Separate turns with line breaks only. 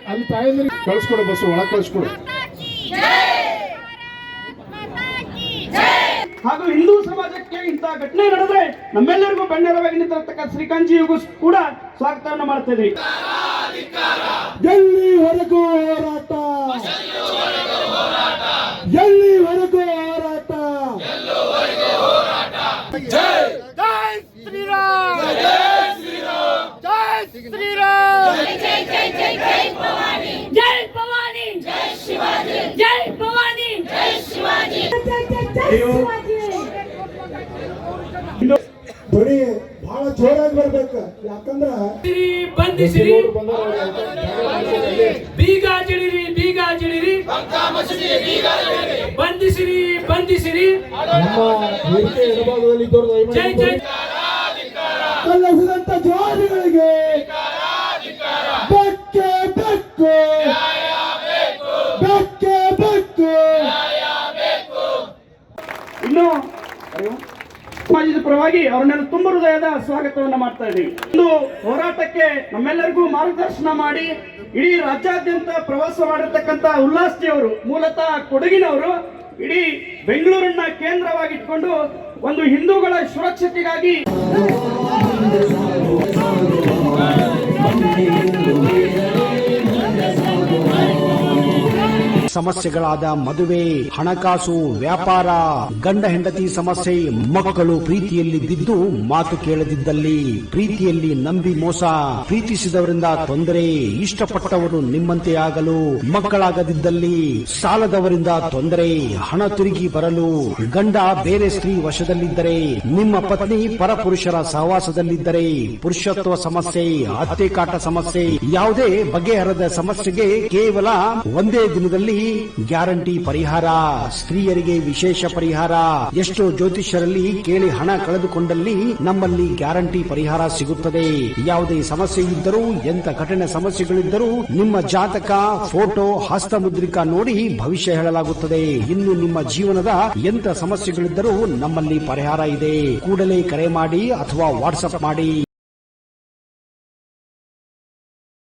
ಅಲ್ಲಿ ತಾಯಂದ್ರಿ ಕಳ್ಸ್ಕೊಡು, ಬಸ್ ಒಳಗೆ ಕಳ್ಸ್ಕೊಡು.
ಹಾಗೂ ಹಿಂದೂ ಸಮಾಜಕ್ಕೆ ಇಂತಹ ಘಟನೆ ನಡೆದ್ರೆ ನಮ್ಮೆಲ್ಲರಿಗೂ ಬೆನ್ನೆಲುಬಾಗಿ ನಿಂತಿರತಕ್ಕಂಥ ಶ್ರೀಕಾಂತ್ಜಿಗೂ ಕೂಡ ಸ್ವಾಗತವನ್ನು ಮಾಡ್ತಾ ಇದ್ವಿ.
ಎಲ್ಲಿವರೆಗೂ ಹೋರಾಟ, ಎಲ್ಲಿವರೆಗೂ ಹೋರಾಟ.
ಜೈ ಶ್ರೀರಾಮ್, ಜೈ ಶ್ರೀರಾಮ್, ಜೈ ಶ್ರೀರಾಮ್, ಜೈ ಜೈ ಜೈ ಜೈ ಭವಾನಿ, ಜೈ ಭವಾನಿ, ಜೈ ಶಿವಾಜಿ, ಜೈ ಭವಾನಿ, ಜೈ ಶಿವಾಜಿ, ಜೈ ಜೈ ಜೈ ಶಿವಾಜಿ.
ಧ್ವನಿ ಬಹಳ ಜೋರಾಗಿ ಬರ್ಬೇಕು, ಯಾಕಂದ್ರ
ಬಂಧಿಸಿರಿ, ಬೀಗ ಜಿಡಿರಿ, ಬೀಗ ಜಿಡಿರಿ, ಬಂಧಿಸಿರಿ, ಬಂಧಿಸಿರಿ.
ನಮ್ಮ ವೇದಿಕೆ ಎಡಭಾಗದಲ್ಲಿ ಇದ್ದವರು
ಜೈ ಜೈ
ಕಲ್ಲಿಸಿದಂತ ಜವಾರಿಗಳಿಗೆ ಬೆಕ್ಕೆ ಬೆಕ್ಕು, ಬೆಕ್ಕೆ ಬೆಕ್ಕು.
ಇನ್ನು ಸಮಾಜದ ಪರವಾಗಿ ಅವರನ್ನೆಲ್ಲ ತುಂಬ ಹೃದಯದ ಸ್ವಾಗತವನ್ನ ಮಾಡ್ತಾ ಇದ್ದೀವಿ. ಒಂದು ಹೋರಾಟಕ್ಕೆ ನಮ್ಮೆಲ್ಲರಿಗೂ ಮಾರ್ಗದರ್ಶನ ಮಾಡಿ ಇಡೀ ರಾಜ್ಯಾದ್ಯಂತ ಪ್ರವಾಸ ಮಾಡಿರ್ತಕ್ಕಂಥ ಉಲ್ಲಾಸ್ಜಿ ಅವರು ಮೂಲತಃ ಕೊಡಗಿನವರು. ಇಡೀ ಬೆಂಗಳೂರನ್ನ ಕೇಂದ್ರವಾಗಿಟ್ಕೊಂಡು ಒಂದು ಹಿಂದೂಗಳ ಸುರಕ್ಷತೆಗಾಗಿ
ಸಮಸ್ಯೆಗಳಾದ ಮದುವೆ, ಹಣಕಾಸು, ವ್ಯಾಪಾರ, ಗಂಡ ಹೆಂಡತಿ ಸಮಸ್ಯೆ, ಮಕ್ಕಳು ಪ್ರೀತಿಯಲ್ಲಿ ಬಿದ್ದು ಮಾತು ಕೇಳದಿದ್ದಲ್ಲಿ, ಪ್ರೀತಿಯಲ್ಲಿ ನಂಬಿ ಮೋಸ, ಪ್ರೀತಿಸಿದವರಿಂದ ತೊಂದರೆ, ಇಷ್ಟಪಟ್ಟವರು ನಿಮ್ಮಂತೆ ಆಗಲು ಮಕ್ಕಳಾಗದಿದ್ದಲ್ಲಿ, ಸಾಲದವರಿಂದ ತೊಂದರೆ, ಹಣ ತಿರುಗಿ ಬರಲು, ಗಂಡ ಬೇರೆ ಸ್ತ್ರೀ ವಶದಲ್ಲಿದ್ದರೆ, ನಿಮ್ಮ ಪತ್ನಿ ಪರಪುರುಷರ ಸಹವಾಸದಲ್ಲಿದ್ದರೆ, ಪುರುಷತ್ವ ಸಮಸ್ಯೆ, ಅತ್ತೆ ಕಾಟ ಸಮಸ್ಯೆ, ಯಾವುದೇ ಬಗೆಹರದ ಸಮಸ್ಯೆಗೆ ಕೇವಲ ಒಂದೇ ದಿನದಲ್ಲಿ ಗ್ಯಾರಂಟಿ ಪರಿಹಾರ. ಸ್ತ್ರೀಯರಿಗೆ ವಿಶೇಷ ಪರಿಹಾರ. ಎಷ್ಟೋ ಜ್ಯೋತಿಷ್ಯರಲ್ಲಿ ಕೇಳಿ ಹಣ ಕಳೆದುಕೊಂಡಲ್ಲಿ ನಮ್ಮಲ್ಲಿ ಗ್ಯಾರಂಟಿ ಪರಿಹಾರ ಸಿಗುತ್ತದೆ. ಯಾವುದೇ ಸಮಸ್ಯೆ ಇದ್ದರೂ, ಎಂತ ಕಠಿಣ ಸಮಸ್ಯೆಗಳಿದ್ದರೂ ನಿಮ್ಮ ಜಾತಕ, ಫೋಟೋ, ಹಸ್ತಮುದ್ರಿಕಾ ನೋಡಿ ಭವಿಷ್ಯ ಹೇಳಲಾಗುತ್ತದೆ. ಇನ್ನು ನಿಮ್ಮ ಜೀವನದ ಎಂತ ಸಮಸ್ಯೆಗಳಿದ್ದರೂ ನಮ್ಮಲ್ಲಿ ಪರಿಹಾರ ಇದೆ. ಕೂಡಲೇ ಕರೆ ಮಾಡಿ ಅಥವಾ ವಾಟ್ಸ್ಆಪ್ ಮಾಡಿ.